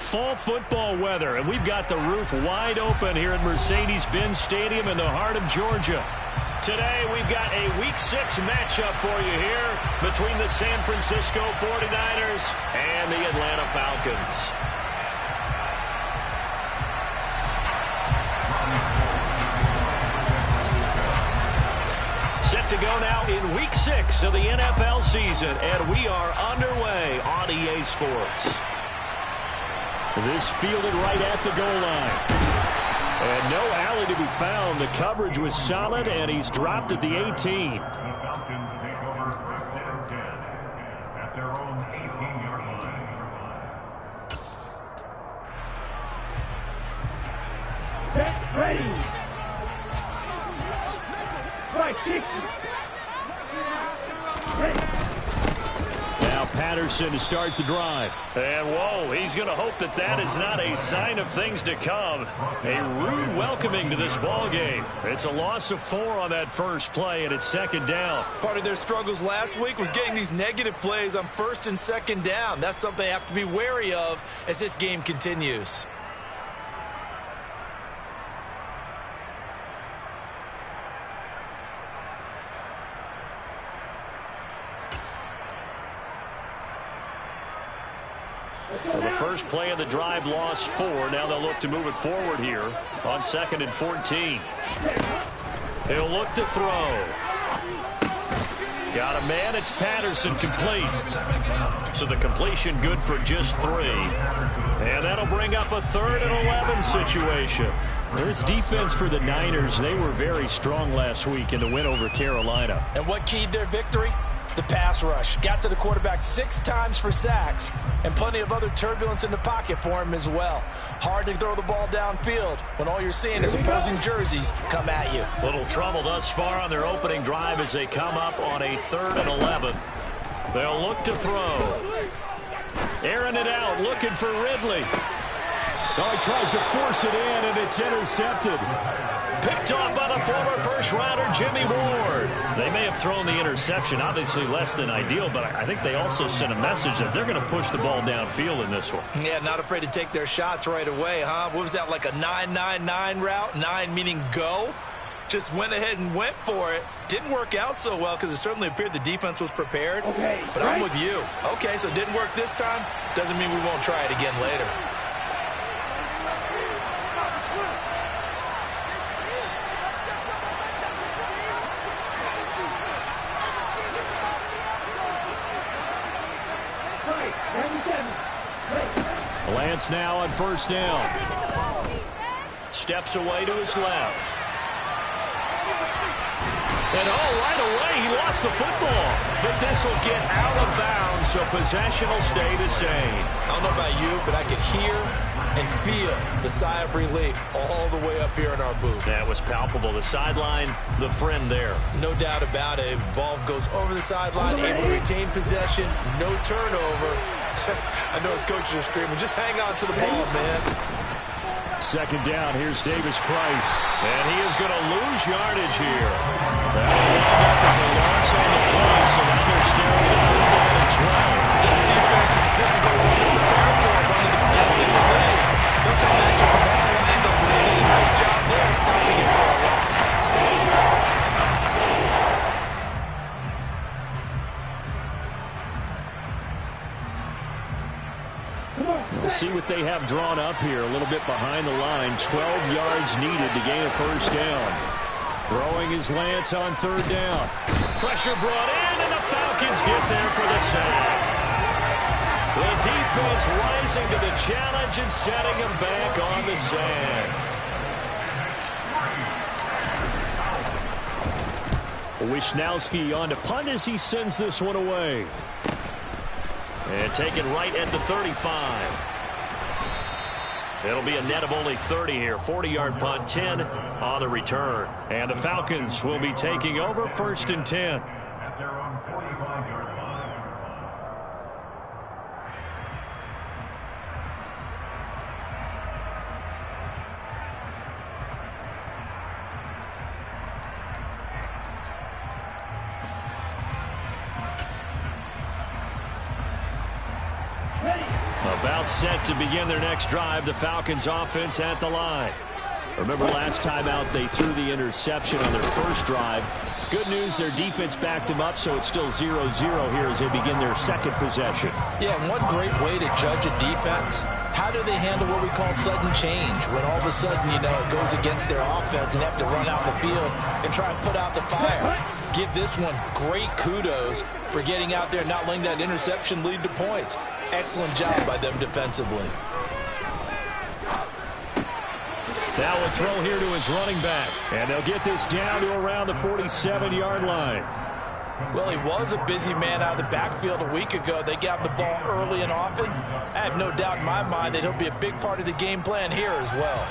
fall football weather, and we've got the roof wide open here at Mercedes-Benz Stadium in the heart of Georgia. Today, we've got a Week 6 matchup for you here between the San Francisco 49ers and the Atlanta Falcons. Set to go now in Week 6 of the NFL season, and we are underway on EA Sports. This fielded right at the goal line. And no alley to be found. The coverage was solid, and he's dropped at the 18. The Falcons take over first and 10 at their own 18-yard line. Set, ready. Right, kick. Now Patterson to start the drive. And whoa, he's going to hope that that is not a sign of things to come. A rude welcoming to this ball game. It's a loss of 4 on that first play, and it's second down. Part of their struggles last week was getting these negative plays on first and second down. That's something they have to be wary of as this game continues. Well, the first play of the drive lost 4. Now they'll look to move it forward here on 2nd and 14. He'll look to throw. Got a man. It's Patterson, complete. So the completion good for just 3. And that'll bring up a 3rd and 11 situation. This defense for the Niners, they were very strong last week in the win over Carolina. And what keyed their victory? The pass rush. Got to the quarterback 6 times for sacks, and plenty of other turbulence in the pocket for him as well. Hard to throw the ball downfield when all you're seeing is opposing jerseys come at you. Little trouble thus far on their opening drive as they come up on a 3rd and 11. They'll look to throw. Airing it out, looking for Ridley. Oh, he tries to force it in, and it's intercepted. Picked off by the former first-rounder Jimmy Ward. They may have thrown the interception, obviously less than ideal, but I think they also sent a message that they're going to push the ball downfield in this one. Yeah, not afraid to take their shots right away, huh? What was that, like a 9-9-9 route? 9 meaning go? Just went ahead and went for it. Didn't work out so well because it certainly appeared the defense was prepared. Okay, but right. I'm with you. Okay, so it didn't work this time. Doesn't mean we won't try it again later. Lance now on first down. Steps away to his left. And right away, he lost the football. But this will get out of bounds, so possession will stay the same. I don't know about you, but I could hear and feel the sigh of relief all the way up here in our booth. That was palpable. The sideline, the friend there. No doubt about it. Ball goes over the sideline, able to retain possession, no turnover. I know his coaches are screaming, just hang on to the ball, man. Second down, here's Davis Price. And he is going to lose yardage here. That will wind up as a loss on the play, so now they're staring at 3rd down and 12. This defense is a difficult one to prepare for, one of the best in the league. They'll come at you from all angles, and they did a nice job there stopping it for a loss. We'll see what they have drawn up here. A little bit behind the line. 12 yards needed to gain a first down. Throwing is Lance on 3rd down. Pressure brought in, and the Falcons get there for the sack. The defense rising to the challenge and setting them back on the sand. Wisnowski on to punt as he sends this one away. And taken right at the 35. It'll be a net of only 30 here. 40-yard punt, 10 on the return. And the Falcons will be taking over 1st and 10. At their own 45-yard line. Ready. About set to begin their next drive. The Falcons offense at the line. Remember last time out they threw the interception on their first drive. Good news, their defense backed them up, so it's still 0-0 here as they begin their second possession. Yeah, and one great way to judge a defense, how do they handle what we call sudden change? When all of a sudden, you know, it goes against their offense and have to run out the field and try and put out the fire. Give this one great kudos for getting out there and not letting that interception lead to points. Excellent job by them defensively. Now we'll throw here to his running back. And they'll get this down to around the 47-yard line. Well, he was a busy man out of the backfield a week ago. They got the ball early and often. I have no doubt in my mind that he'll be a big part of the game plan here as well.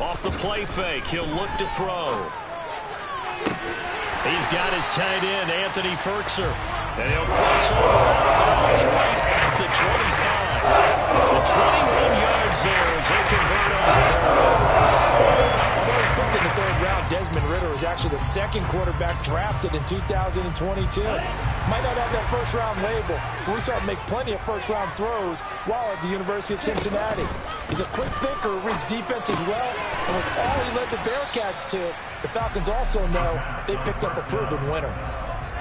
Off the play fake, he'll look to throw. He's got his tight end, Anthony Ferkser. And he'll cross over right at the 25. The 21 yards there as they convert on the third. Although he's picked in the third round, Desmond Ridder was actually the second quarterback drafted in 2022. Might not have that first-round label, but we saw him make plenty of first-round throws while at the University of Cincinnati. He's a quick thinker who reads defense as well, and with all he led the Bearcats to, the Falcons also know they picked up a proven winner.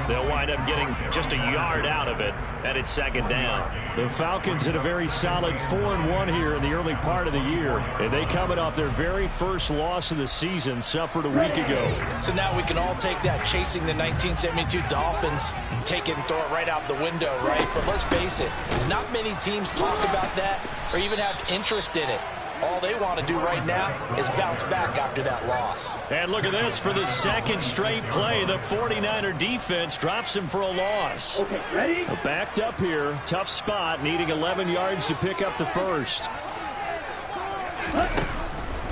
They'll wind up getting just a yard out of it, and it's second down. The Falcons had a very solid 4-1 here in the early part of the year, and they coming off their very first loss of the season, suffered a week ago. So now we can all take that chasing the 1972 Dolphins, take it and throw it right out the window, right? But let's face it, not many teams talk about that or even have interest in it. All they want to do right now is bounce back after that loss. And look at this. For the second straight play, the 49er defense drops him for a loss. Okay, ready? Backed up here. Tough spot, needing 11 yards to pick up the first.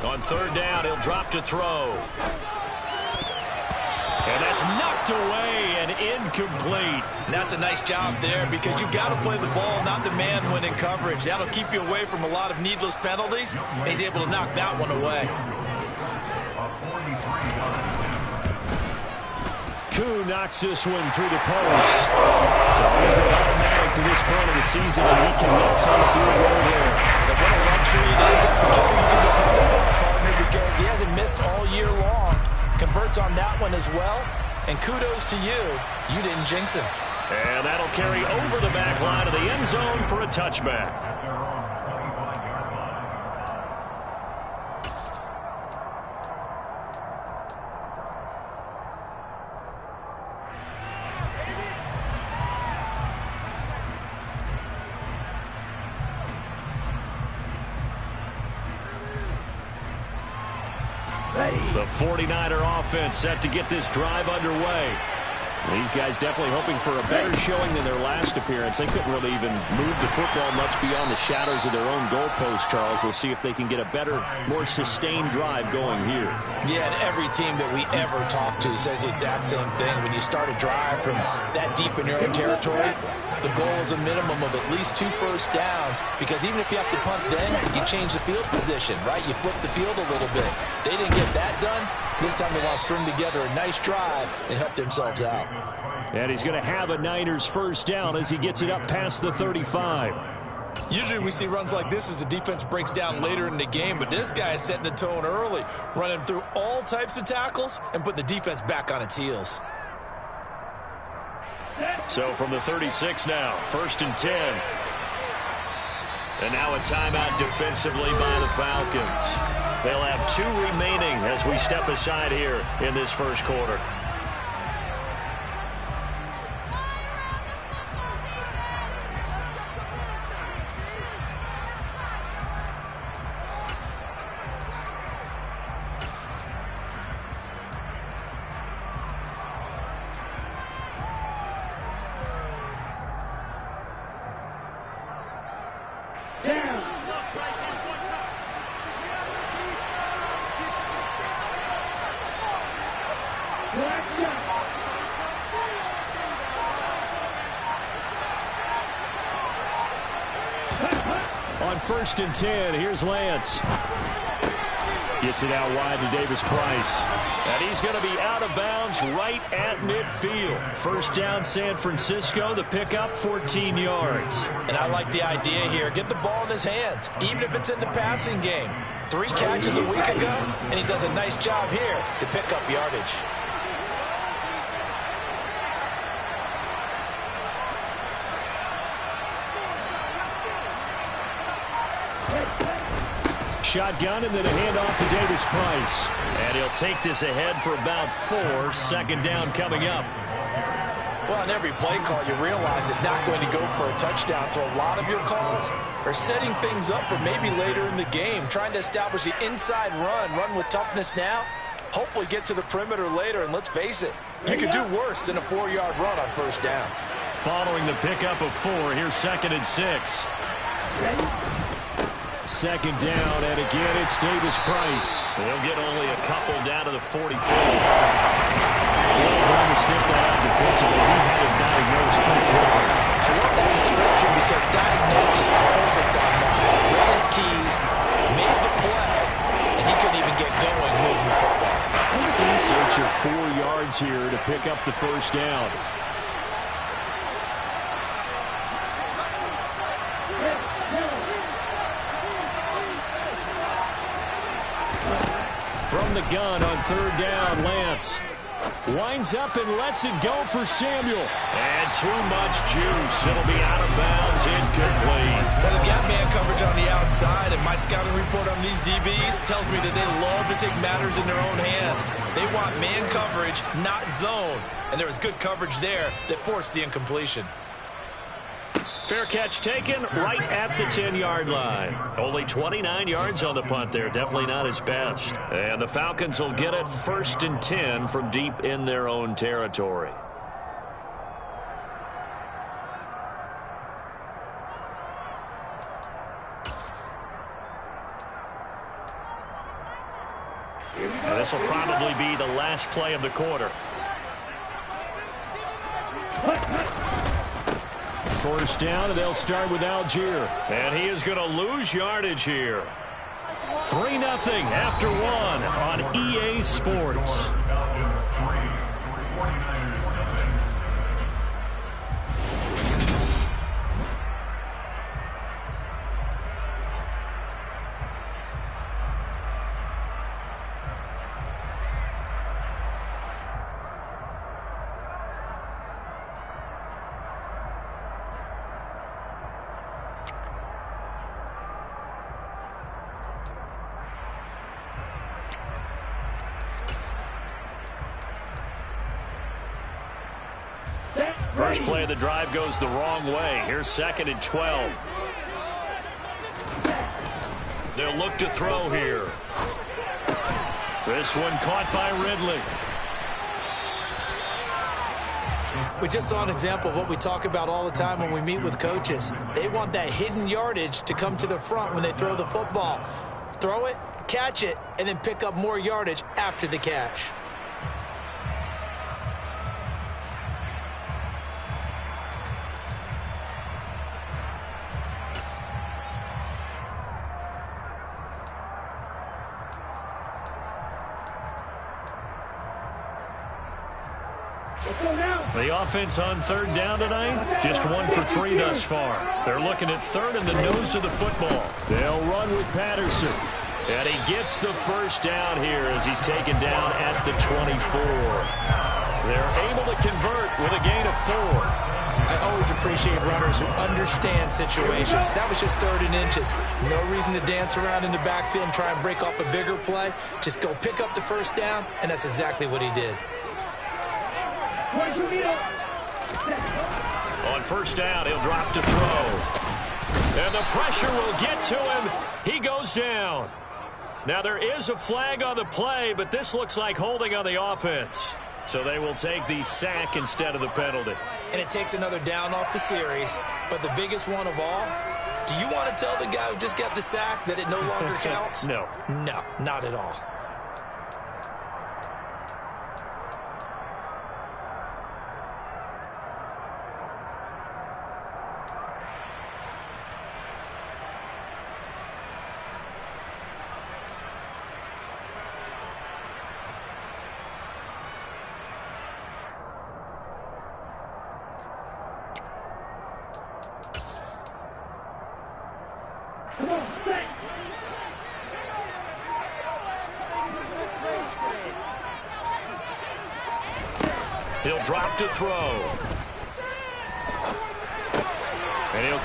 On third down, he'll drop to throw. And that's knocked away and incomplete. And that's a nice job there because you've got to play the ball, not the man when in coverage. That'll keep you away from a lot of needless penalties. And he's able to knock that one away. Koo knocks this one through the post. So he's been automatic to this point of the season, and he connects on the field goal there. And what a luxury it is that you can depend upon, partner, because he hasn't missed all year long. Converts on that one as well. And kudos to you. You didn't jinx him. And that'll carry over the back line of the end zone for a touchback. The 49er offense set to get this drive underway. These guys definitely hoping for a better showing than their last appearance. They couldn't really even move the football much beyond the shadows of their own goalpost, Charles. We'll see if they can get a better, more sustained drive going here. Yeah, and every team that we ever talk to says the exact same thing. When you start a drive from that deep in your own territory, the goal is a minimum of at least 2 first downs, because even if you have to punt then, you change the field position, right? You flip the field a little bit. They didn't get that done. This time they want to string together a nice drive and help themselves out. And he's going to have a Niners first down as he gets it up past the 35. Usually we see runs like this as the defense breaks down later in the game, but this guy is setting the tone early, running through all types of tackles and putting the defense back on its heels. So from the 36 now, 1st and 10. And now a timeout defensively by the Falcons. They'll have 2 remaining as we step aside here in this first quarter. Down. On 1st and 10, here's Lance. Gets it out wide to Davis Price. And he's going to be out of bounds right at midfield. First down, San Francisco. The pickup, 14 yards. And I like the idea here. Get the ball in his hands, even if it's in the passing game. 3 catches a week ago, and he does a nice job here to pick up yardage. Shotgun and then a handoff to Davis Price. And he'll take this ahead for about 4. Second down coming up. Well, on every play call, you realize it's not going to go for a touchdown. So a lot of your calls are setting things up for maybe later in the game, trying to establish the inside run with toughness now. Hopefully get to the perimeter later, and let's face it, you could do worse than a 4-yard run on first down. Following the pickup of 4, here's 2nd and 6. Second down, and again, it's Davis Price. He'll get only a couple down to the 44. Well done to sniff that out defensively. He had it diagnosed pretty quickly. I love that description because diagnosed is perfect on that. Read his keys, made the play, and he couldn't even get going moving the football. In search of 4 yards here to pick up the first down. From the gun on 3rd down, Lance winds up and lets it go for Samuel. And too much juice. It'll be out of bounds, incomplete. Well, they've got man coverage on the outside, and my scouting report on these DBs tells me that they love to take matters in their own hands. They want man coverage, not zone. And there was good coverage there that forced the incompletion. Fair catch taken right at the 10-yard line. Only 29 yards on the punt there. Definitely not his best. And the Falcons will get it 1st and 10 from deep in their own territory. And this will probably be the last play of the quarter. First down, and they'll start with Algier. And he is going to lose yardage here. 3-0 after 1 on EA Sports. First play of the drive goes the wrong way. Here's 2nd and 12. They'll look to throw here. This one caught by Ridley. We just saw an example of what we talk about all the time when we meet with coaches. They want that hidden yardage to come to the front when they throw the football. Throw it, catch it, and then pick up more yardage after the catch. The offense on 3rd down tonight, just 1 for 3 thus far. They're looking at 3rd in the nose of the football. They'll run with Patterson. And he gets the first down here as he's taken down at the 24. They're able to convert with a gain of 4. I always appreciate runners who understand situations. That was just 3rd and inches. No reason to dance around in the backfield and try and break off a bigger play. Just go pick up the first down, and that's exactly what he did. On first down, he'll drop to throw. And the pressure will get to him. He goes down. Now, there is a flag on the play, but this looks like holding on the offense. So they will take the sack instead of the penalty. And it takes another down off the series. But the biggest one of all, Do you want to tell the guy who just got the sack that it no longer counts? No. No, not at all. Come on, set. He'll drop to throw. And he'll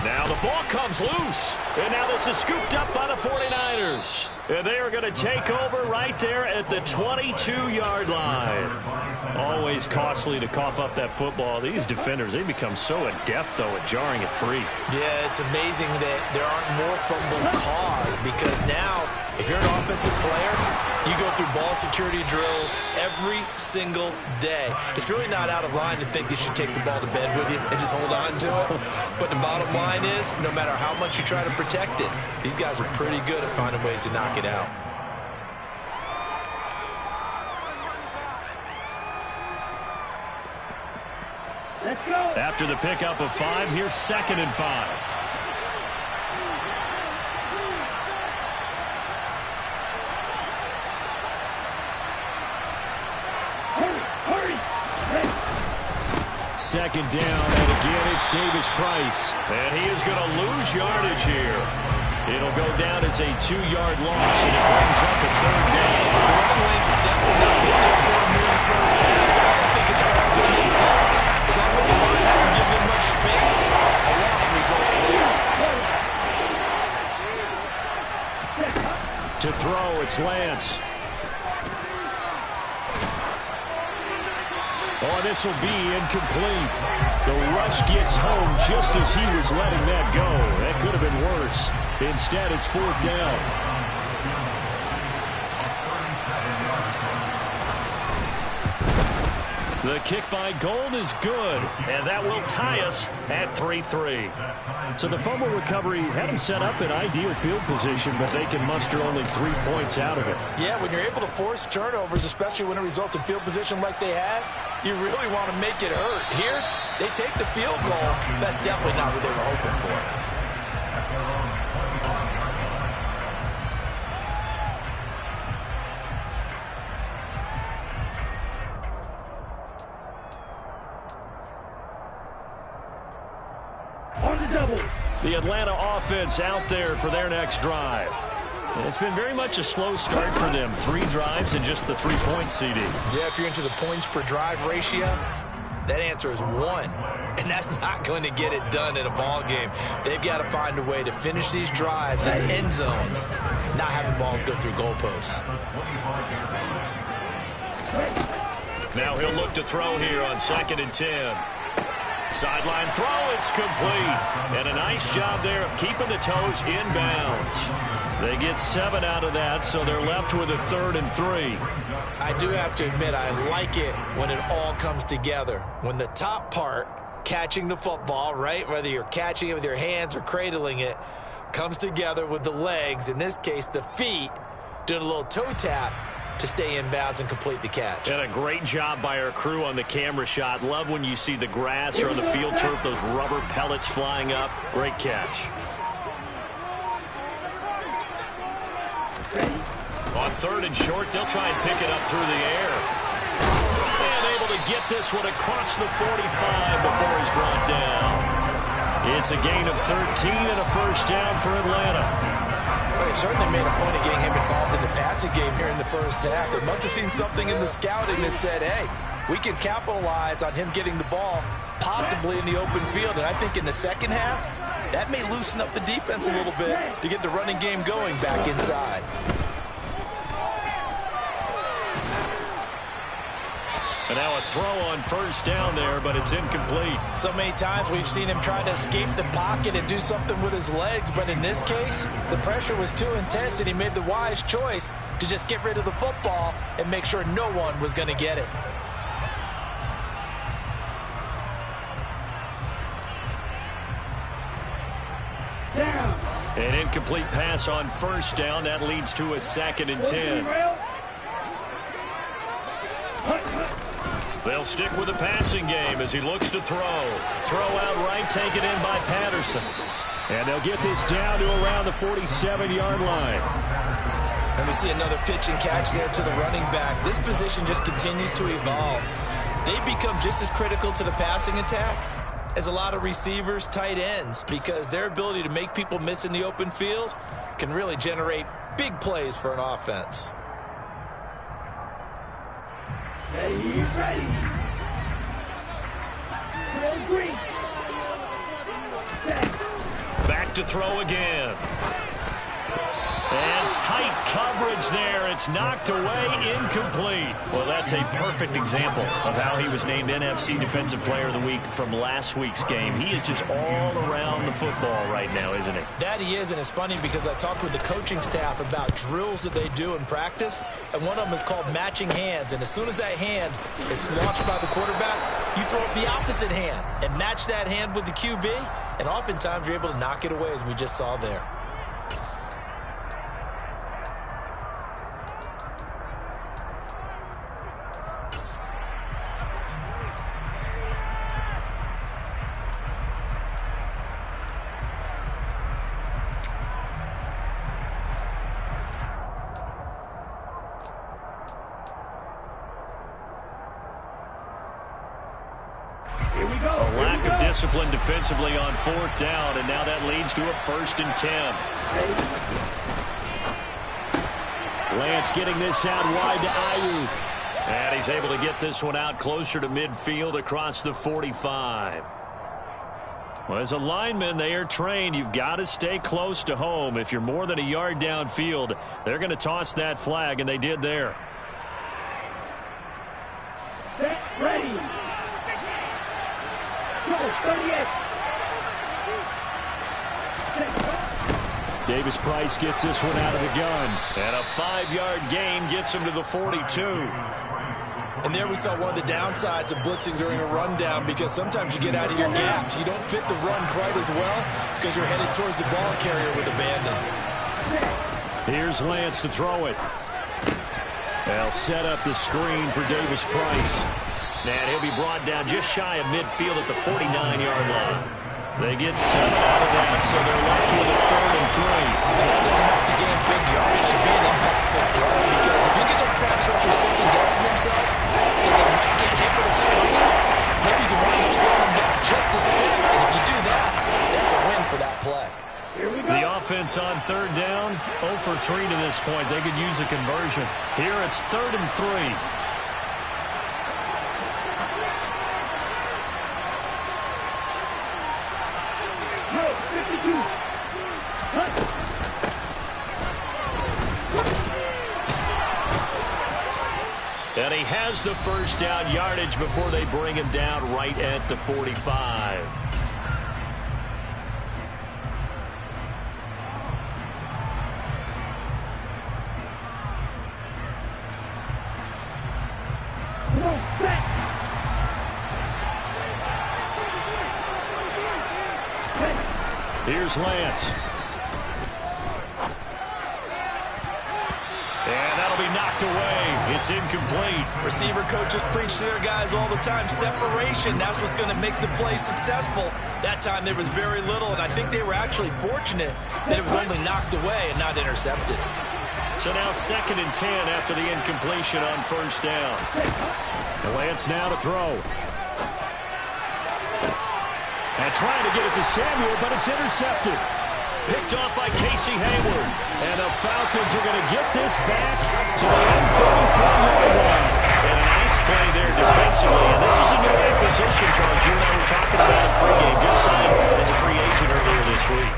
now the ball comes loose. And now this is scooped up by the 49ers. And they are going to take over right there at the 22-yard line. Always costly to cough up that football. These defenders, they become so adept, though, at jarring it free. Yeah, it's amazing that there aren't more fumbles caused because now, if you're an offensive player, you go through ball security drills every single day. It's really not out of line to think you should take the ball to bed with you and just hold on to it. But the bottom line is, no matter how much you try to protect it, these guys are pretty good at finding ways to knock it out. Let's go. After the pickup of 5, here's 2nd and 5. Hurry. Second down, and again it's Davis Price. And he is going to lose yardage here. It'll go down as a 2-yard loss, and it brings up a 3rd down. The running lanes have definitely not been there for him here in the first half, but I don't think it's all been his fault. His offensive line hasn't given him much space. A loss results there. To throw, it's Lance. Oh, this will be incomplete. The rush gets home just as he was letting that go. That could have been worse. Instead, it's 4th down. The kick by Gold is good, and that will tie us at 3-3. So the fumble recovery had them set up in ideal field position, but they can muster only 3 points out of it. Yeah, when you're able to force turnovers, especially when it results in field position like they had, you really want to make it hurt. Here, they take the field goal. That's definitely not what they were hoping for. The Atlanta offense out there for their next drive. And it's been very much a slow start for them. 3 drives and just the 3-point CD. Yeah, if you're into the points per drive ratio, that answer is 1. And that's not going to get it done in a ball game. They've got to find a way to finish these drives in end zones, not having balls go through goalposts. Now he'll look to throw here on 2nd and 10. Sideline throw, it's complete. And a nice job there of keeping the toes inbounds. They get 7 out of that, so they're left with a 3rd and 3. I do have to admit, I like it when it all comes together. When the top part, catching the football, right, whether you're catching it with your hands or cradling it, comes together with the legs, in this case the feet, doing a little toe tap to stay in bounds and complete the catch. And a great job by our crew on the camera shot. Love when you see the grass or on the field turf, those rubber pellets flying up. Great catch. On 3rd and short, they'll try and pick it up through the air. And able to get this one across the 45 before he's brought down. It's a gain of 13 and a 1st down for Atlanta. They certainly made a point of getting him involved in the passing game here in the first half. They must have seen something in the scouting that said, hey, we can capitalize on him getting the ball possibly in the open field. And I think in the second half, that may loosen up the defense a little bit to get the running game going back inside. And now a throw on 1st down there, but it's incomplete. So many times we've seen him try to escape the pocket and do something with his legs, but in this case, the pressure was too intense and he made the wise choice to just get rid of the football and make sure no one was going to get it. Down. An incomplete pass on first down. That leads to a 2nd and 10. They'll stick with the passing game as he looks to throw. Throw out right, taken in by Patterson. And they'll get this down to around the 47-yard line. And we see another pitch and catch there to the running back. This position just continues to evolve. They become just as critical to the passing attack as a lot of receivers, tight ends, because their ability to make people miss in the open field can really generate big plays for an offense. Hey, he's ready. Real green. Back to throw again. And tight coverage there. It's knocked away, incomplete. Well, that's a perfect example of how he was named NFC Defensive Player of the Week from last week's game. He is just all around the football right now, isn't he? That he is, and it's funny because I talked with the coaching staff about drills that they do in practice, and one of them is called matching hands. And as soon as that hand is launched by the quarterback, you throw up the opposite hand and match that hand with the QB, and oftentimes you're able to knock it away, as we just saw there. A lack of discipline defensively on 4th down, and now that leads to a 1st and 10. Lance getting this out wide to Ayuk. And he's able to get this one out closer to midfield across the 45. Well, as a lineman, they are trained. You've got to stay close to home. If you're more than a yard downfield, they're going to toss that flag, and they did there. Set, ready. Go, 38. Davis Price gets this one out of the gun. And a 5-yard gain gets him to the 42. And there we saw one of the downsides of blitzing during a rundown, because sometimes you get out of your gaps. You don't fit the run quite as well because you're headed towards the ball carrier with abandon. Here's Lance to throw it. They'll set up the screen for Davis Price. And he'll be brought down just shy of midfield at the 49-yard line. They get 7 out of that, so they're left with a 3rd and 3. And that doesn't have to gain big yardage to be an impactful play, because if you get those pass rushers second-guessing themselves, and they might get hit with a screen, maybe you can wind up slowing them down just a step. And if you do that, that's a win for that play. The offense on 3rd down, 0 for 3 to this point. They could use a conversion. Here it's 3rd and 3. And he has the first down yardage before they bring him down right at the 45. Here's Lance. And that'll be knocked away. It's incomplete. Receiver coaches preach to their guys all the time. Separation, that's what's going to make the play successful. That time there was very little, and I think they were actually fortunate that it was only knocked away and not intercepted. So now 2nd and 10 after the incompletion on 1st down. And Lance now to throw. And trying to get it to Samuel, but it's intercepted. Picked off by Casey Hayward. And the Falcons are going to get this back to the M34-yard line. And a nice play there defensively. And this is a new acquisition, Charles. You and I were talking about in pregame. Just signed as a free agent earlier this week.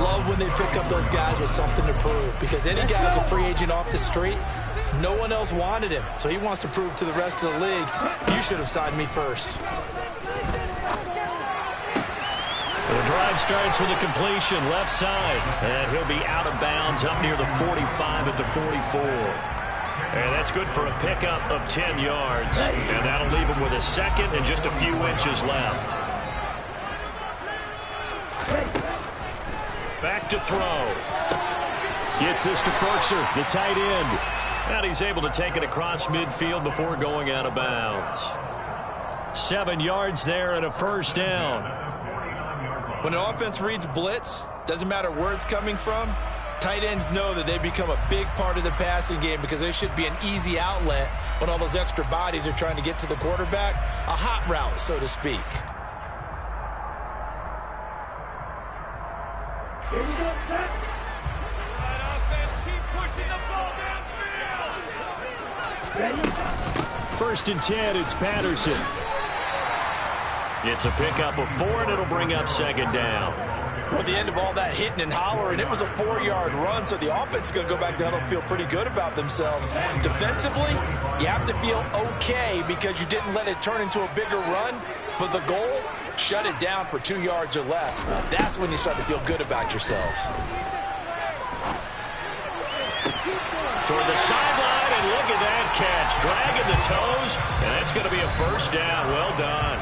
Love when they pick up those guys with something to prove, because any guy who's a free agent off the street, no one else wanted him. So he wants to prove to the rest of the league, you should have signed me first. The drive starts with a completion left side, and he'll be out of bounds up near the 45 at the 44. And that's good for a pickup of 10 yards, and that'll leave him with a 2nd and just a few inches left. Back to throw. Gets this to Ferkser, the tight end. And he's able to take it across midfield before going out of bounds. 7 yards there and a first down. When an offense reads blitz, doesn't matter where it's coming from, tight ends know that they become a big part of the passing game because there should be an easy outlet when all those extra bodies are trying to get to the quarterback. A hot route, so to speak. Here we go, set. First and 10, it's Patterson. It's a pickup of 4, and it'll bring up second down. Well, at the end of all that hitting and hollering, it was a 4-yard run, so the offense is going to go back down and feel pretty good about themselves. Defensively, you have to feel okay because you didn't let it turn into a bigger run, but the goal, shut it down for 2 yards or less. That's when you start to feel good about yourselves. Toward the sideline, and look at that catch. Dragging the toes, and that's going to be a first down. Well done.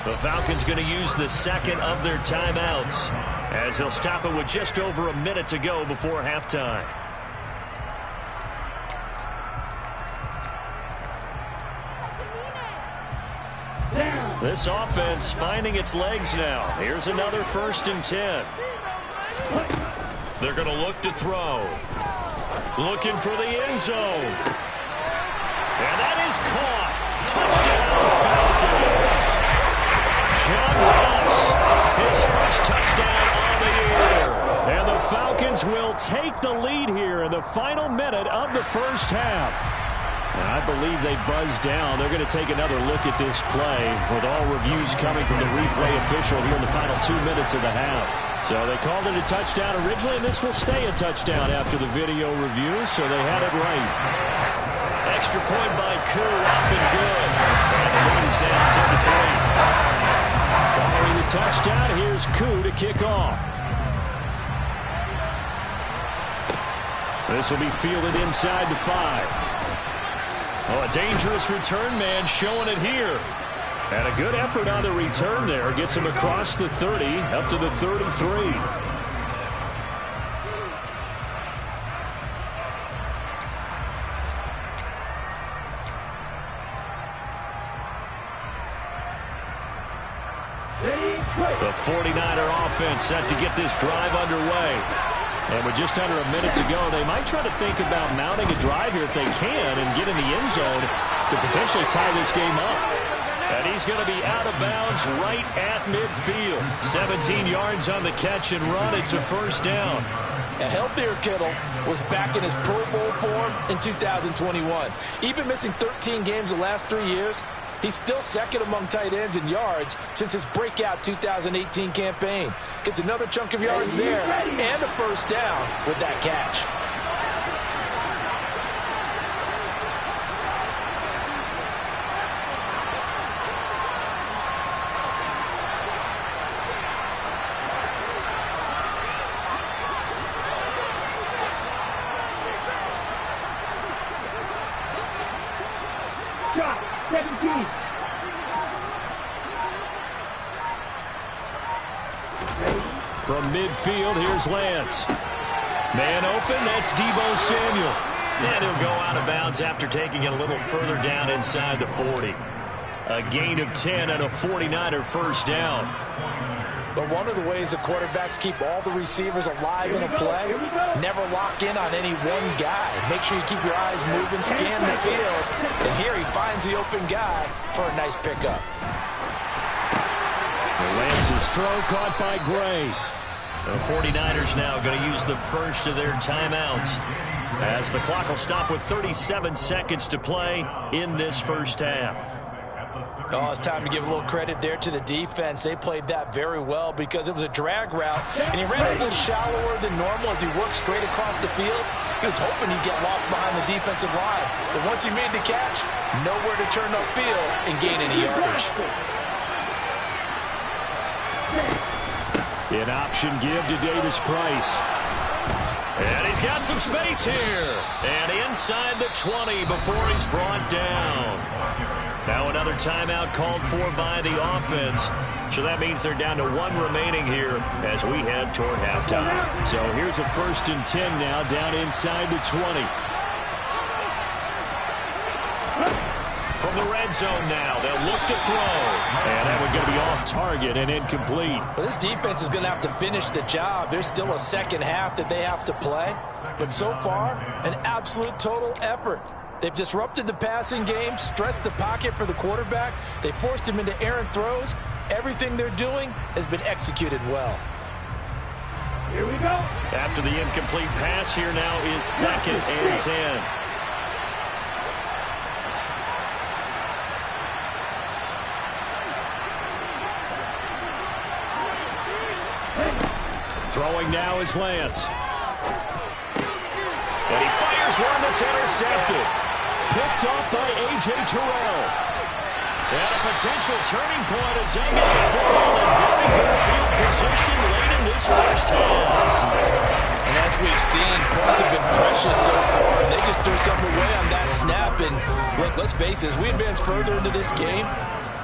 The Falcons going to use the second of their timeouts as they'll stop it with just over a minute to go before halftime. This offense finding its legs now. Here's another first and 10. They're going to look to throw. Looking for the end zone. And that is caught. Touchdown, Falcons. John Ross, his first touchdown on the year. And the Falcons will take the lead here in the final minute of the first half. And I believe they buzzed down. They're going to take another look at this play with all reviews coming from the replay official here in the final 2 minutes of the half. So they called it a touchdown originally, and this will stay a touchdown after the video review, so they had it right. Extra point by Koo, up and good. And the lead is now 10-3. Following the touchdown, here's Koo to kick off. This will be fielded inside the 5. Oh, a dangerous return man showing it here. And a good effort on the return there. Gets him across the 30, up to the 33. The 49er offense set to get this drive underway. And with just under a minute to go, they might try to think about mounting a drive here if they can and get in the end zone to potentially tie this game up. And he's going to be out of bounds right at midfield. 17 yards on the catch and run. It's a first down. A healthier Kittle was back in his Pro Bowl form in 2021. Even missing 13 games the last 3 years, he's still second among tight ends in yards since his breakout 2018 campaign. Gets another chunk of yards there and a first down with that catch. Shot, 17. From midfield, here's Lance. Man open, that's Deebo Samuel. And he'll go out of bounds after taking it a little further down inside the 40. A gain of 10 and a 49er first down. But one of the ways the quarterbacks keep all the receivers alive in a play, never lock in on any one guy. Make sure you keep your eyes moving, scan the field. And here he finds the open guy for a nice pickup. Lance's throw caught by Gray. The 49ers now going to use the first of their timeouts as the clock will stop with 37 seconds to play in this first half. Oh, it's time to give a little credit there to the defense. They played that very well because it was a drag route, and he ran a little shallower than normal as he worked straight across the field. He was hoping he'd get lost behind the defensive line, but once he made the catch, nowhere to turn upfield and gain any yardage. An option give to Davis Price. And he's got some space here. And inside the 20 before he's brought down. Now another timeout called for by the offense. So that means they're down to 1 remaining here as we head toward halftime. So here's a 1st and 10 now down inside the 20. From the red zone now, they'll look to throw. And that would going to be off target and incomplete. Well, this defense is going to have to finish the job. There's still a second half that they have to play. But so far, an absolute total effort. They've disrupted the passing game, stressed the pocket for the quarterback. They forced him into errant throws. Everything they're doing has been executed well. Here we go. After the incomplete pass, here now is 2nd and 10. Throwing now is Lance. And he fires one that's intercepted. Picked off by A.J. Terrell. And a potential turning point as they get the football in very good field position late in this first half. And as we've seen, points have been precious so far. They just threw something away on that snap. And look, let's face it, as we advance further into this game,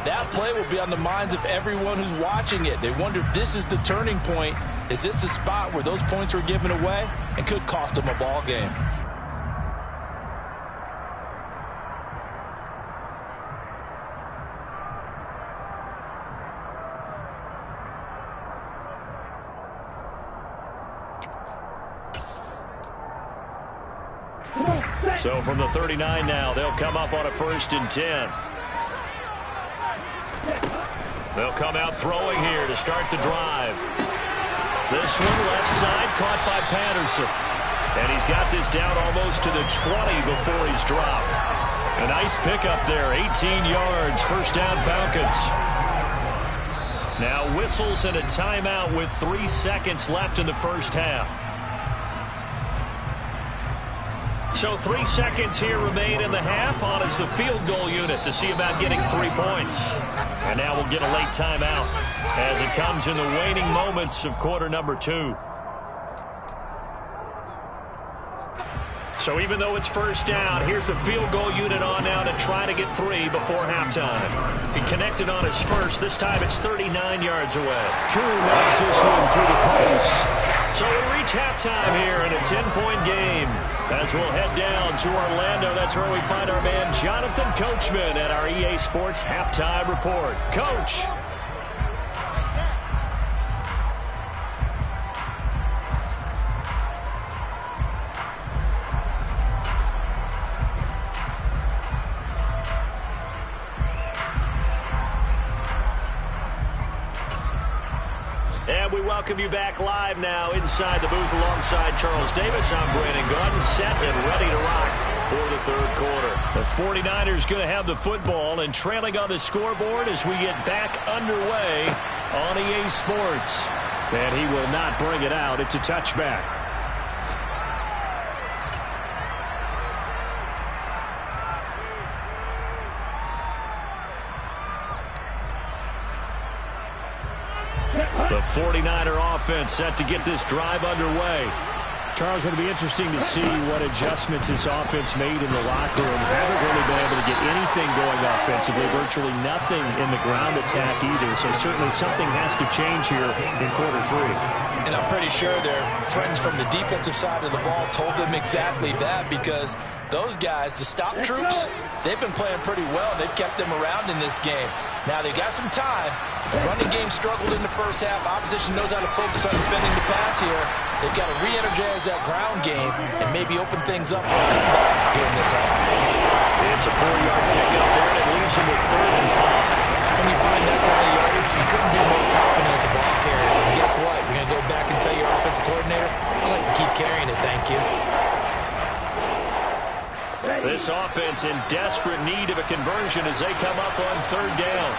that play will be on the minds of everyone who's watching it. They wonder if this is the turning point. Is this the spot where those points were given away and could cost them a ball game? So from the 39 now, they'll come up on a 1st and 10. They'll come out throwing here to start the drive. This one left side caught by Patterson. And he's got this down almost to the 20 before he's dropped. A nice pickup there, 18 yards, 1st down Falcons. Now whistles and a timeout with 3 seconds left in the first half. So 3 seconds here remain in the half. On is the field goal unit to see about getting 3 points. And now we'll get a late timeout as it comes in the waning moments of quarter number 2. So even though it's 1st down, here's the field goal unit on now to try to get 3 before halftime. He connected on his first. This time it's 39 yards away. True knocks this one through the post. So we reach halftime here in a 10-point game. As we'll head down to Orlando, that's where we find our man Jonathan Coachman at our EA Sports Halftime Report. Coach. And we welcome you back live now inside the booth alongside Charles Davis. I'm Brandon Gordon, set and ready to rock for the 3rd quarter. The 49ers going to have the football and trailing on the scoreboard as we get back underway on EA Sports. And he will not bring it out. It's a touchback. The 49er offense set to get this drive underway. Charles, it'll be interesting to see what adjustments this offense made in the locker room. Haven't really been able to get anything going offensively, virtually nothing in the ground attack either. So certainly something has to change here in quarter 3. And I'm pretty sure their friends from the defensive side of the ball told them exactly that, because those guys, the stop troops, they've been playing pretty well. They've kept them around in this game. Now they got some time. The running game struggled in the first half. Opposition knows how to focus on defending the pass here. They've got to re-energize that ground game and maybe open things up for a comeback here in this half. It's a 4-yard pickup there, and it leaves him with 3rd and 5. When you find that kind of yardage, you couldn't be more confident as a ball carrier. And guess what? You're going to go back and tell your offensive coordinator, I'd like to keep carrying it, thank you. This offense in desperate need of a conversion as they come up on 3rd down.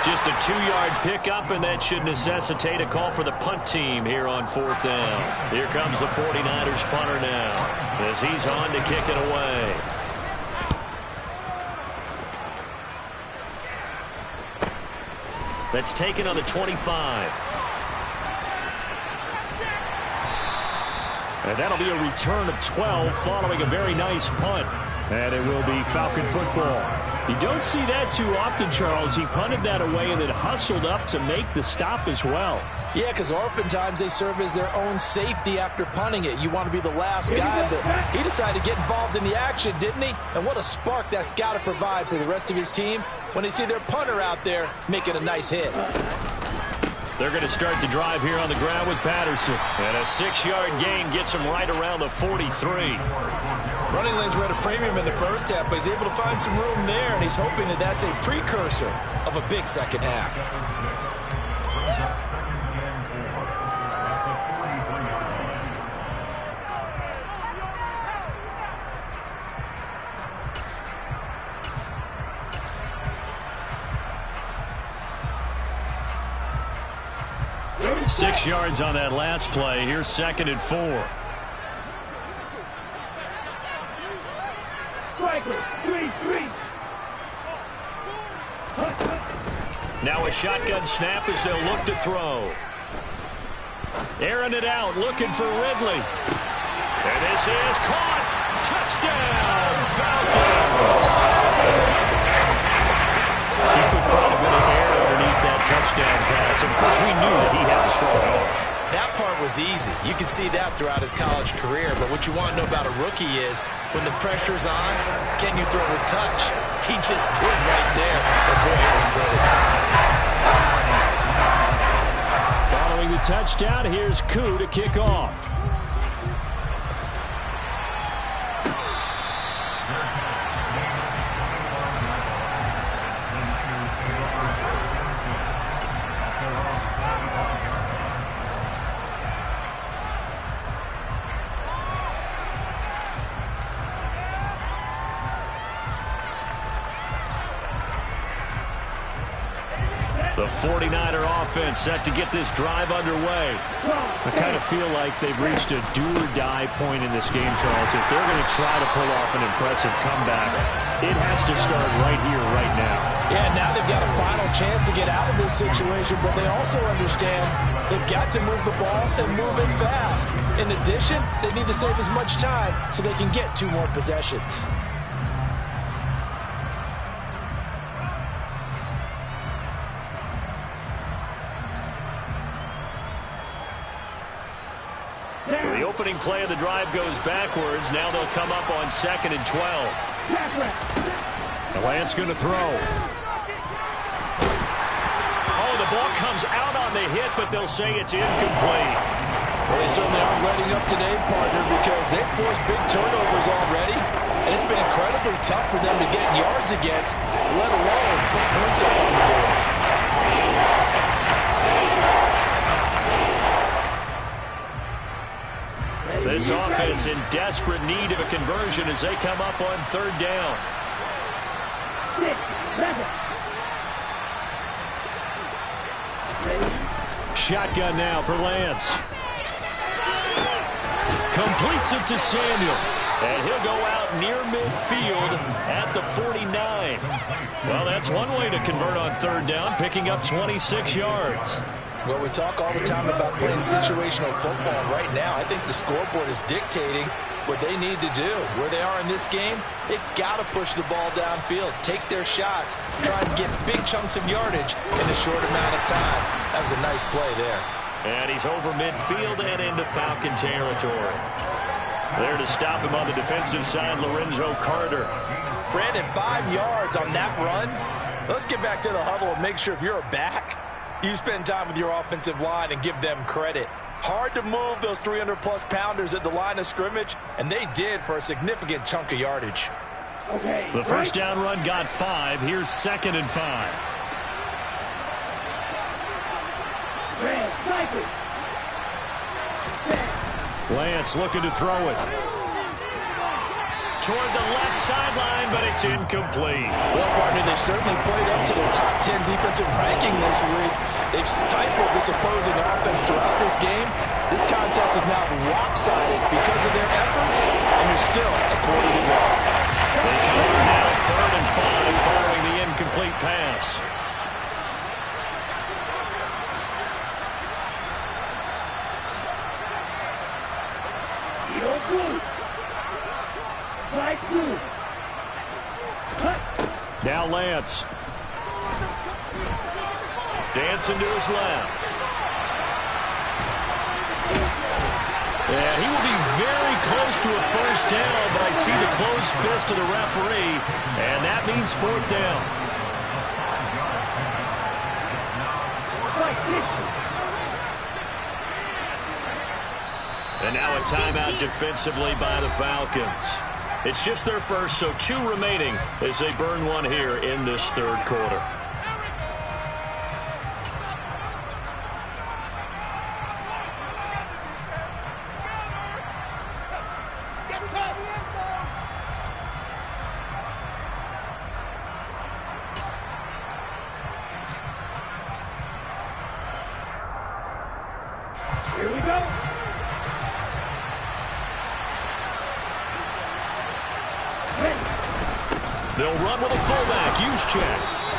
Just a 2-yard pickup, and that should necessitate a call for the punt team here on 4th down. Here comes the 49ers punter now as he's on to kick it away. That's taken on the 25. And that'll be a return of 12 following a very nice punt. And it will be Falcon football. You don't see that too often, Charles. He punted that away and then hustled up to make the stop as well. Yeah, because oftentimes they serve as their own safety after punting it. You want to be the last guy, but he decided to get involved in the action, didn't he? And what a spark that's got to provide for the rest of his team when they see their punter out there making a nice hit. They're going to start the drive here on the ground with Patterson. And a 6-yard gain gets him right around the 43. Running lanes were at a premium in the first half, but he's able to find some room there, and he's hoping that that's a precursor of a big second half. Six yards on that last play. Here's 2nd and 4. Now a shotgun snap as they'll look to throw. Airing it out, looking for Ridley. And this is caught. Touchdown, Falcons. He put quite a bit of air underneath that touchdown pass. Of course, we knew that he had a strong arm. That part was easy. You can see that throughout his college career. But what you want to know about a rookie is when the pressure's on, can you throw with touch? He just did right there. And boy, it was pretty. Following the touchdown, here's Koo to kick off. The 49er offense set to get this drive underway. I kind of feel like they've reached a do-or-die point in this game, Charles. If they're going to try to pull off an impressive comeback, it has to start right here, right now. Yeah, now they've got a final chance to get out of this situation, but they also understand they've got to move the ball and move it fast. In addition, they need to save as much time so they can get 2 more possessions. So the opening play of the drive goes backwards. Now they'll come up on 2nd and 12. The Lance going to throw. Oh, the ball comes out on the hit, but they'll say it's incomplete. Well, they certainly aren't letting up today, partner, because they've forced big turnovers already, and it's been incredibly tough for them to get yards against, let alone put points up on the board. This offense in desperate need of a conversion as they come up on 3rd down. Shotgun now for Lance. Completes it to Samuel. And he'll go out near midfield at the 49. Well, that's one way to convert on 3rd down, picking up 26 yards. Well, we talk all the time about playing situational football. Right now, I think the scoreboard is dictating what they need to do. Where they are in this game, they've got to push the ball downfield, take their shots, try and get big chunks of yardage in a short amount of time. That was a nice play there. And he's over midfield and into Falcon territory. There to stop him on the defensive side, Lorenzo Carter. Brandon, 5 yards on that run. Let's get back to the huddle and make sure if you're a back, you spend time with your offensive line and give them credit. Hard to move those 300-plus pounders at the line of scrimmage, and they did for a significant chunk of yardage. The first down run got 5. Here's 2nd and 5. Lance looking to throw it. Toward the left sideline, but it's incomplete. Well, partner, they certainly played up to their top 10 defensive ranking this week. They've stifled this opposing offense throughout this game. This contest is now lopsided because of their efforts, and there's still a quarter to go. They come in now 3rd and 5 following the incomplete pass. now Lance. Dancing to his left. And he will be very close to a first down, but I see the closed fist of the referee, and that means fourth down. And now a timeout defensively by the Falcons. It's just their first, so 2 remaining as they burn one here in this third quarter. Here we go. They'll run with a fullback, Juszczyk.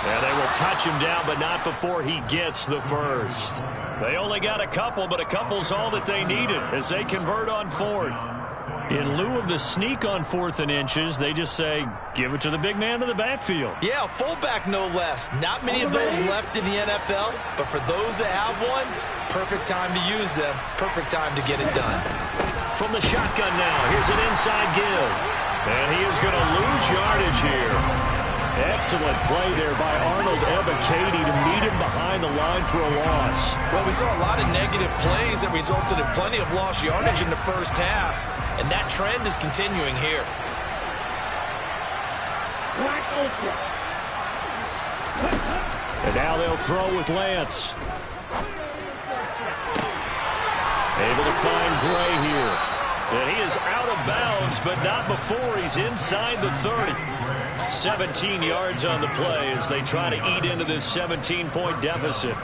And they will touch him down, but not before he gets the first. They only got a couple, but a couple's all that they needed as they convert on fourth. In lieu of the sneak on 4th and inches, they just say, give it to the big man in the backfield. Yeah, fullback no less. Not many of those left in the NFL, but for those that have one, perfect time to use them, perfect time to get it done. From the shotgun now, here's an inside give. And he is going to lose yardage here. Excellent play there by Arnold Ebiketie to meet him behind the line for a loss. Well, we saw a lot of negative plays that resulted in plenty of lost yardage in the first half, and that trend is continuing here. And now they'll throw with Lance. Able to find Gray here. And he is out of bounds, but not before he's inside the 30. 17 yards on the play as they try to eat into this 17-point deficit.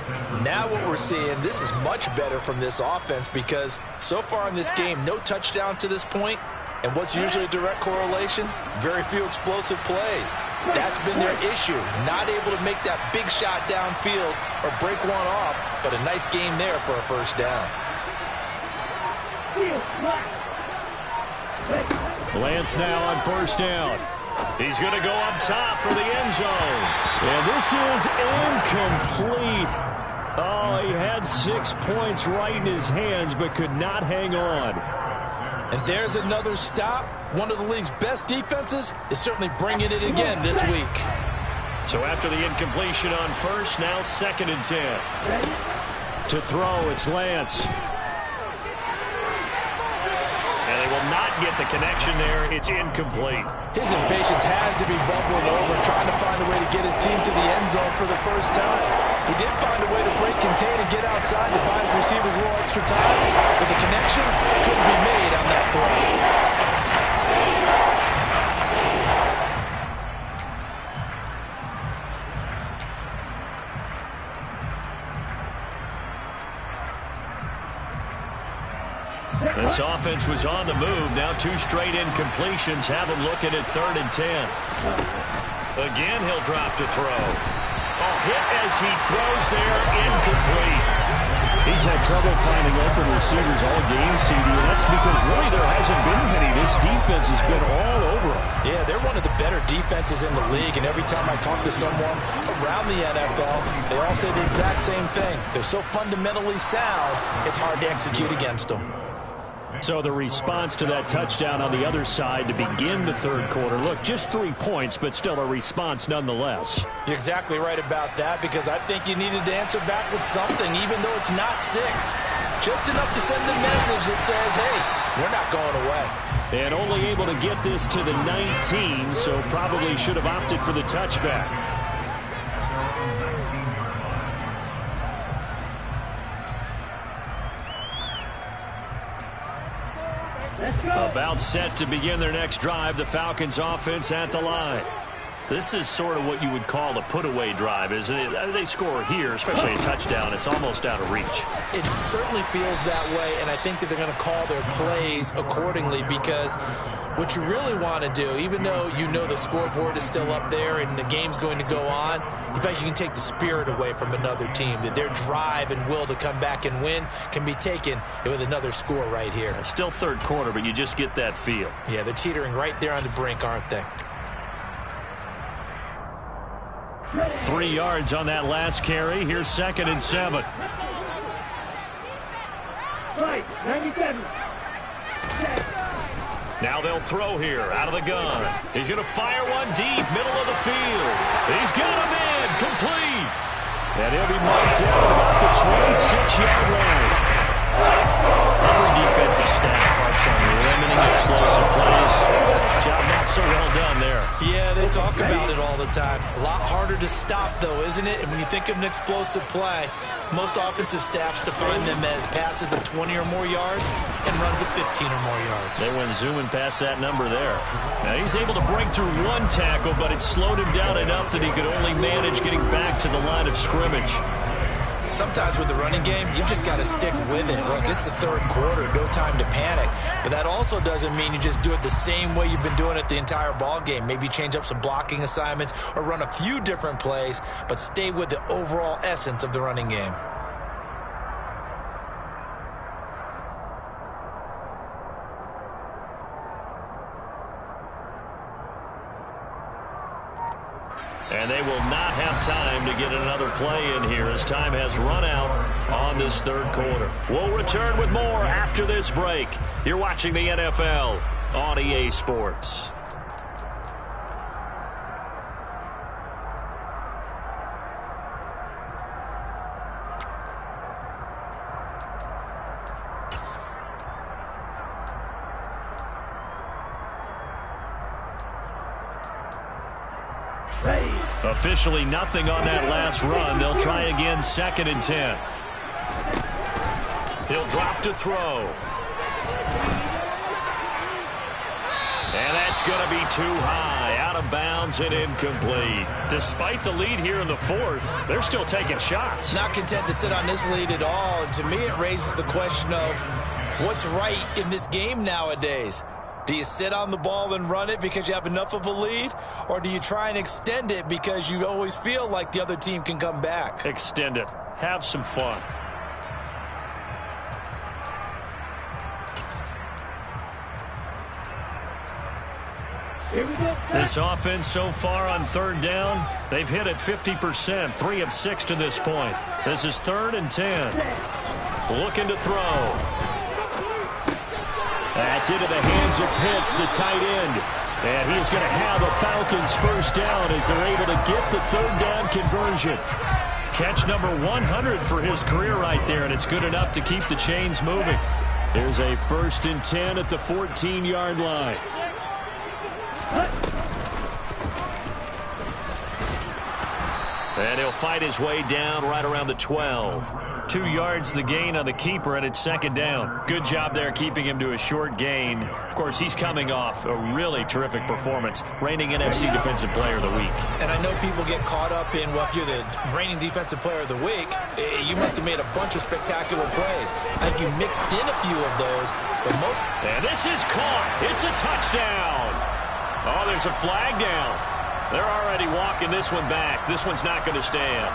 Now what we're seeing, this is much better from this offense because so far in this game, no touchdown to this point. And what's usually a direct correlation? Very few explosive plays. That's been their issue. Not able to make that big shot downfield or break one off, but a nice game there for a first down. Lance now on first down. He's going to go up top for the end zone. And this is incomplete. Oh, he had 6 points right in his hands, but could not hang on. And there's another stop. One of the league's best defenses is certainly bringing it again this week. So after the incompletion on first, now 2nd and 10. To throw, it's Lance. And they will not get the connection there. It's incomplete. His impatience has to be bubbling over, trying to find a way to get his team to the end zone for the first time. He did find a way to break, contain, and get outside to buy his receivers a little extra time, but the connection couldn't be made on that throw. This offense was on the move. Now 2 straight incompletions have him looking at 3rd and 10. Again, he'll drop to throw. Oh, hit as he throws there, incomplete. He's had trouble finding open receivers all game, CD, and that's because really there hasn't been many. This defense has been all over him. Yeah, they're one of the better defenses in the league, and every time I talk to someone around the NFL, they all say the exact same thing. They're so fundamentally sound, it's hard to execute against them. So the response to that touchdown on the other side to begin the third quarter. Look, just 3 points, but still a response nonetheless. You're exactly right about that because I think you needed to answer back with something, even though it's not 6. Just enough to send the message that says, hey, we're not going away. And only able to get this to the 19, so probably should have opted for the touchback. About set to begin their next drive, the Falcons offense at the line. This is sort of what you would call a put-away drive, isn't it? They score here, especially a touchdown. It's almost out of reach. It certainly feels that way, and I think that they're going to call their plays accordingly because what you really want to do, even though you know the scoreboard is still up there and the game's going to go on, in fact, you can take the spirit away from another team. That their drive and will to come back and win can be taken with another score right here. It's still third quarter, but you just get that feel. Yeah, they're teetering right there on the brink, aren't they? 3 yards on that last carry. Here's 2nd and 7. Right, 97. Now they'll throw here out of the gun. He's going to fire one deep, middle of the field. He's got him in, complete. And he'll be marked down at about the 26-yard line. Every defensive staff harps on limiting explosive plays. Job not so well done there. Yeah, they talk about it all the time. A lot harder to stop, though, isn't it? And when you think of an explosive play, most offensive staffs define them as passes of 20 or more yards and runs of 15 or more yards. They went zooming past that number there. Now he's able to break through one tackle, but it slowed him down enough that he could only manage getting back to the line of scrimmage. Sometimes with the running game, you've just got to stick with it. Look, it's the 3rd quarter, no time to panic. But that also doesn't mean you just do it the same way you've been doing it the entire ball game. Maybe change up some blocking assignments or run a few different plays, but stay with the overall essence of the running game. And they will not have time to get another play in here as time has run out on this 3rd quarter. We'll return with more after this break. You're watching the NFL on EA Sports. Officially nothing on that last run. They'll try again, 2nd and 10. He'll drop to throw. And that's going to be too high, out of bounds and incomplete. Despite the lead here in the 4th, they're still taking shots. Not content to sit on this lead at all. To me, it raises the question of what's right in this game nowadays. Do you sit on the ball and run it because you have enough of a lead? Or do you try and extend it because you always feel like the other team can come back? Extend it. Have some fun. This offense so far on 3rd down, they've hit it 50%, 3 of 6 to this point. This is 3rd and 10. Looking to throw. That's into the hands of Pitts, the tight end. And he's going to have a Falcons 1st down as they're able to get the 3rd down conversion. Catch number 100 for his career right there, and it's good enough to keep the chains moving. There's a 1st and 10 at the 14-yard line. And he'll fight his way down right around the 12. 2 yards the gain on the keeper, and it's 2nd down. Good job there keeping him to a short gain. Of course, he's coming off a really terrific performance, reigning NFC Defensive Player of the Week. And I know people get caught up in, well, if you're the reigning Defensive Player of the Week, you must have made a bunch of spectacular plays. I think you mixed in a few of those, but most... And this is caught. It's a touchdown. Oh, there's a flag down. They're already walking this one back. This one's not going to stand.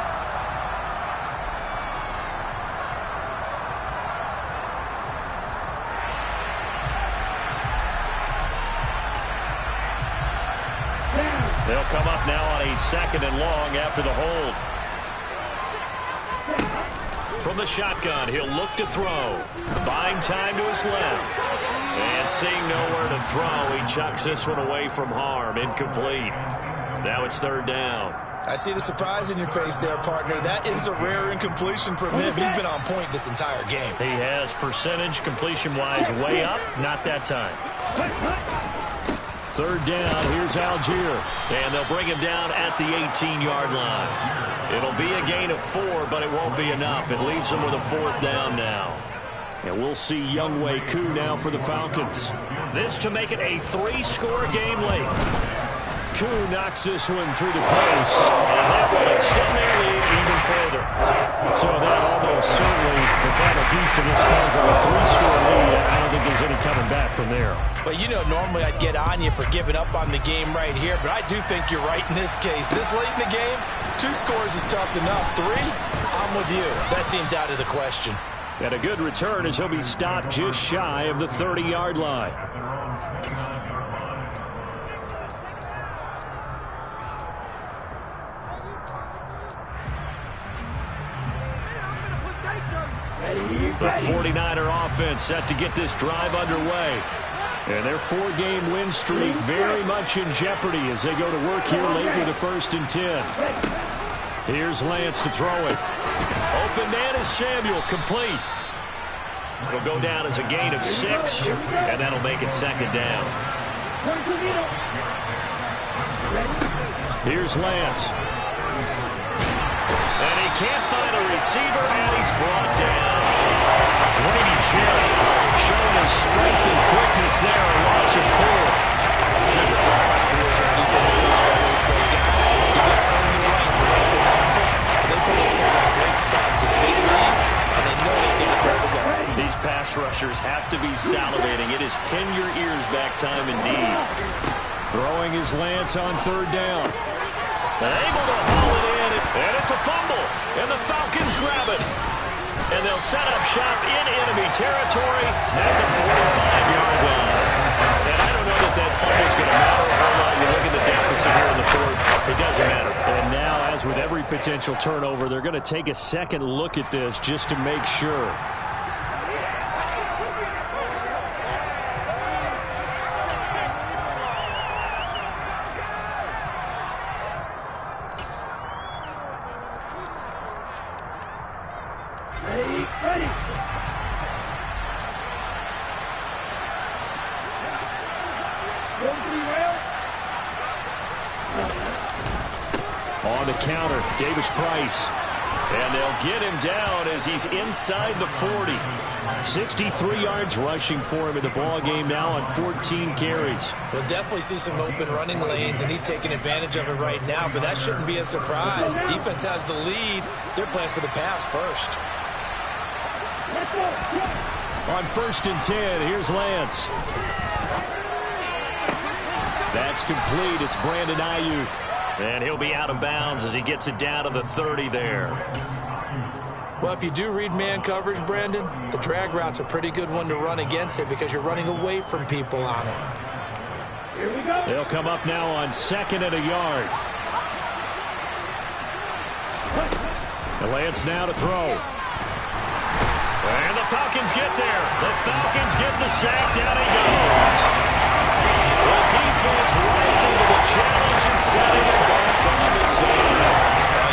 They'll come up now on a 2nd and long after the hold. From the shotgun, he'll look to throw. Buying time to his left. And seeing nowhere to throw, he chucks this one away from harm. Incomplete. Now it's 3rd down. I see the surprise in your face there, partner. That is a rare incompletion from him. He's been on point this entire game. He has percentage completion-wise way up. Not that time. 3rd down. Here's Algier. And they'll bring him down at the 18-yard line. It'll be a gain of 4, but it won't be enough. It leaves them with a 4th down now. And we'll see Younghoe Koo now for the Falcons. This to make it a 3-score game late. Koo knocks this one through the post, and that will extend their lead even further. So that almost certainly the final piece to this puzzle, a 3-score lead. I don't think there's any coming back from there. Well, you know, normally I'd get on you for giving up on the game right here, but I do think you're right in this case. This late in the game, 2 scores is tough enough. 3, I'm with you. That seems out of the question. And a good return as he'll be stopped just shy of the 30-yard line. The 49er offense set to get this drive underway. And their 4-game win streak very much in jeopardy as they go to work here late with the 1st and 10. Here's Lance to throw it. Open man is Samuel, complete. It'll go down as a gain of 6, and that'll make it 2nd down. Here's Lance. And he can't find a receiver, and he's brought down. Grady Jarrett showing his strength and quickness there, a loss of 4. Remember throughout my career here, defensive coach always say, guys, you got to earn the right to rush the passer. They put themselves in a great spot with this big lead, and they know they can't throw the ball. These pass rushers have to be salivating. It is pin your ears back time indeed. Throwing his Lance on 3rd down. Able to haul it in, and it's a fumble, and the Falcons grab it. And they'll set up shop in enemy territory at the 45-yard line. And I don't know that fumble's going to matter a whole lot. You look at the deficit here in the 4th. It doesn't matter. And now, as with every potential turnover, they're going to take a second look at this just to make sure. On the counter, Davis Price. And they'll get him down as he's inside the 40. 63 yards rushing for him in the ball game now on 14 carries. We'll definitely see some open running lanes, and he's taking advantage of it right now, but that shouldn't be a surprise. Defense has the lead. They're playing for the pass first. On 1st and 10, here's Lance. That's complete. It's Brandon Ayuk. And he'll be out of bounds as he gets it down to the 30 there. Well, if you do read man coverage, Brandon, the drag route's a pretty good one to run against it because you're running away from people on it. Here we go. They'll come up now on 2nd and a yard. And Lance now to throw. And the Falcons get there. The Falcons get the sack. Down he goes. The defense rising to the challenge and setting it back on the scene.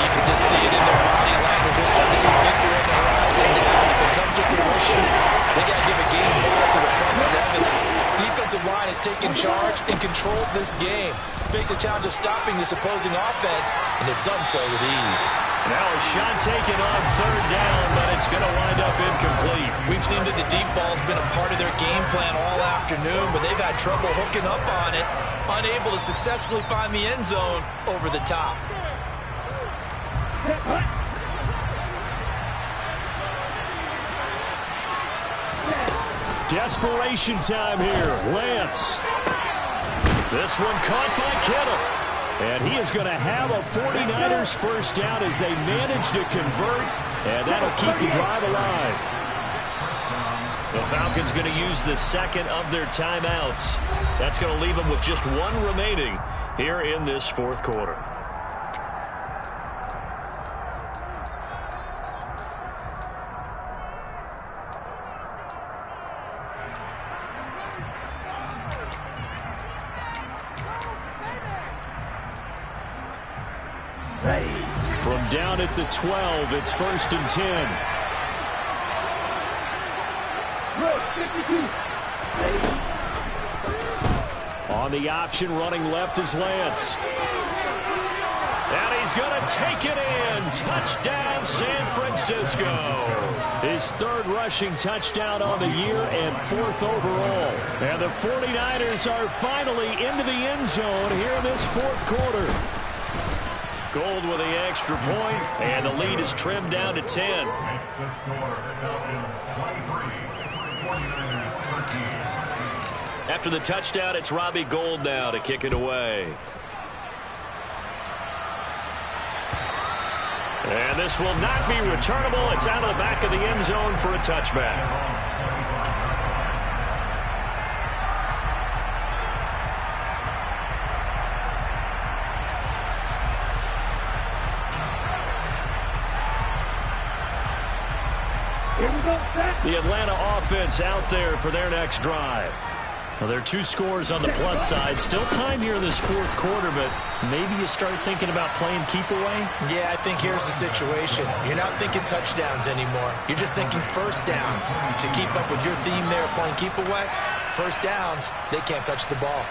You can just see it in their body language. They're starting to see victory on the horizon now. If it comes to fruition, they got to give a game ball to the front 7. Defensive line has taken charge and controlled this game. Face a challenge of stopping this opposing offense, and they've done so with ease. Now a shot taken on 3rd down, but it's going to wind up incomplete. We've seen that the deep ball's been a part of their game plan all afternoon, but they've had trouble hooking up on it, unable to successfully find the end zone over the top. Desperation time here. Lance. This one caught by Kittle. And he is going to have a 49ers first down as they manage to convert, and that'll keep the drive alive. The Falcons going to use the 2nd of their timeouts. That's going to leave them with just 1 remaining here in this 4th quarter. From down at the 12, it's 1st and 10. On the option, running left is Lance. And he's going to take it in. Touchdown, San Francisco. His 3rd rushing touchdown on the year and 4th overall. And the 49ers are finally into the end zone here in this 4th quarter. Gold with the extra point, and the lead is trimmed down to 10. Makes the score Falcons 23, 49ers 13. After the touchdown, it's Robbie Gould now to kick it away. And this will not be returnable. It's out of the back of the end zone for a touchback. Here we go, set. The Atlanta offense out there for their next drive. Well, there are 2 scores on the plus side. Still time here in this fourth quarter, but maybe you start thinking about playing keep away? Yeah, I think here's the situation. You're not thinking touchdowns anymore. You're just thinking first downs. To keep up with your theme there, playing keep away, first downs, they can't touch the ball.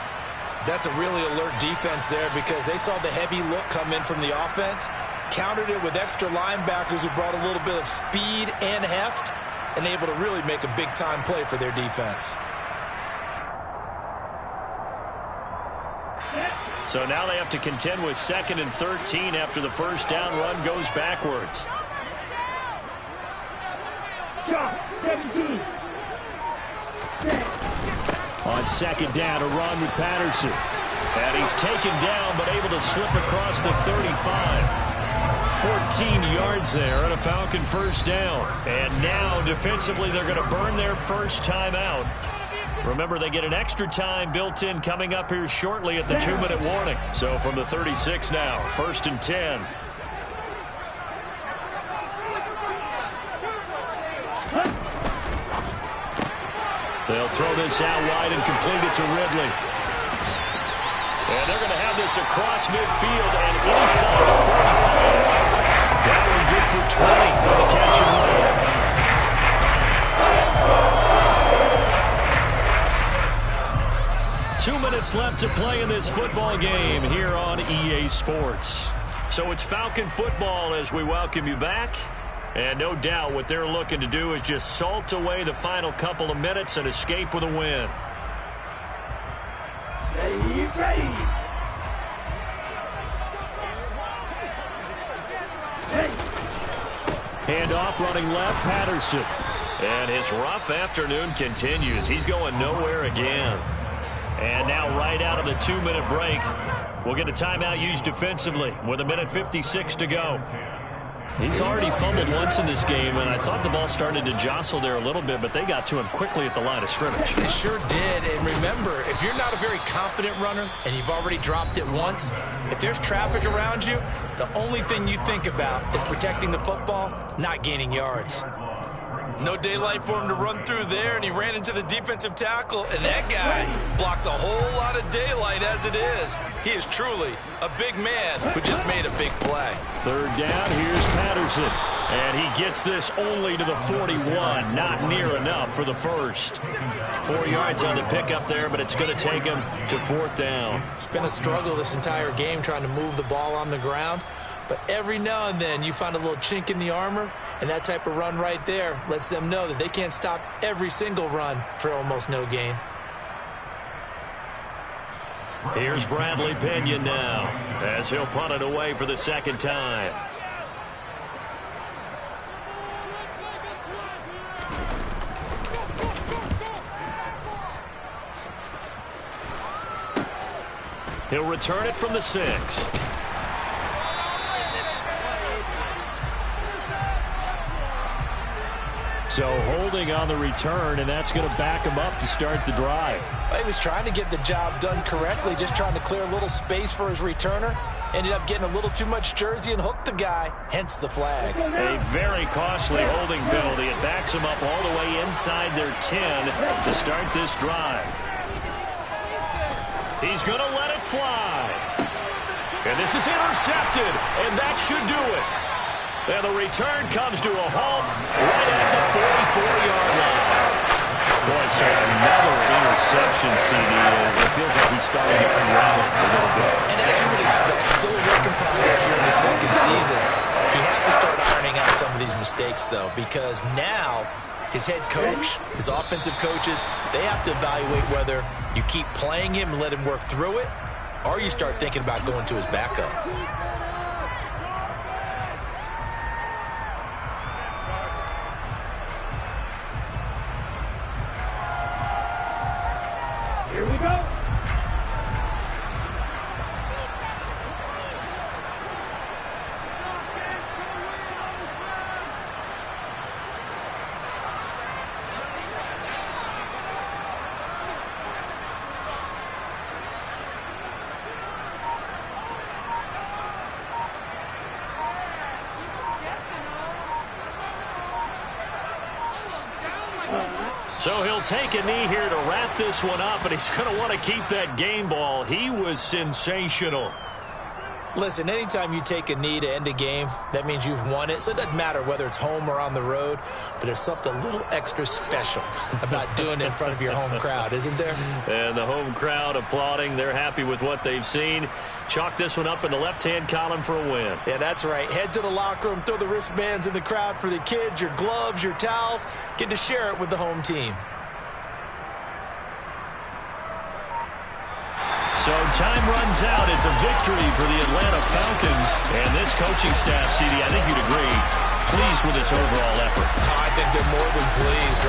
That's a really alert defense there because they saw the heavy look come in from the offense, countered it with extra linebackers who brought a little bit of speed and heft, and able to really make a big-time play for their defense. So now they have to contend with 2nd and 13 after the first down run goes backwards. Shot, 17. On 2nd down, a run with Patterson. And he's taken down, but able to slip across the 35. 14 yards there and a Falcon first down. And now, defensively, they're going to burn their first timeout. Remember, they get an extra time built in coming up here shortly at the 2-minute warning. So from the 36 now, 1st and 10. They'll throw this out wide and complete it to Ridley. And they're going to have this across midfield and inside the 45. That one good for 20 on the catch and run. 2 minutes left to play in this football game here on EA Sports. So it's Falcon football as we welcome you back. And no doubt what they're looking to do is just salt away the final couple of minutes and escape with a win. Ready. Handoff running left, Patterson. And his rough afternoon continues. He's going nowhere again. And now right out of the 2-minute break, we'll get a timeout used defensively with 1:56 to go. He's already fumbled once in this game, and I thought the ball started to jostle there a little bit, but they got to him quickly at the line of scrimmage. It sure did, and remember, if you're not a very confident runner and you've already dropped it once, if there's traffic around you, the only thing you think about is protecting the football, not gaining yards. No daylight for him to run through there, and he ran into the defensive tackle, and that guy blocks a whole lot of daylight as it is. He is truly a big man who just made a big play. 3rd down, here's Patterson. And he gets this only to the 41, not near enough for the first. 4 yards on the pickup there, but it's going to take him to 4th down. It's been a struggle this entire game trying to move the ball on the ground. But every now and then you find a little chink in the armor, and that type of run right there lets them know that they can't stop every single run for almost no gain. Here's Bradley Pinion now as he'll punt it away for the 2nd time. He'll return it from the 6. So holding on the return, and that's going to back him up to start the drive. He was trying to get the job done correctly, just trying to clear a little space for his returner. Ended up getting a little too much jersey and hooked the guy, hence the flag. A very costly holding penalty. It backs him up all the way inside their 10 to start this drive. He's going to let it fly. And this is intercepted, and that should do it. And the return comes to a halt right at the 44-yard line. Boy, so another interception, CD. It feels like he's starting to unravel a little bit. And as you would expect, still a work in progress here in the 2nd season. He has to start ironing out some of these mistakes, though, because now his head coach, his offensive coaches, they have to evaluate whether you keep playing him and let him work through it, or you start thinking about going to his backup. Here we go. So he'll take a knee here to wrap this one up, and he's going to want to keep that game ball. He was sensational. Listen, anytime you take a knee to end a game, that means you've won it. So it doesn't matter whether it's home or on the road, but there's something a little extra special about doing it in front of your home crowd, isn't there? And the home crowd applauding. They're happy with what they've seen. Chalk this one up in the left-hand column for a win. Yeah, that's right. Head to the locker room, throw the wristbands in the crowd for the kids, your gloves, your towels. Get to share it with the home team. So time runs out. It's a victory for the Atlanta Falcons. And this coaching staff, CD, I think you'd agree, pleased with this overall effort. I think they're more than pleased, right?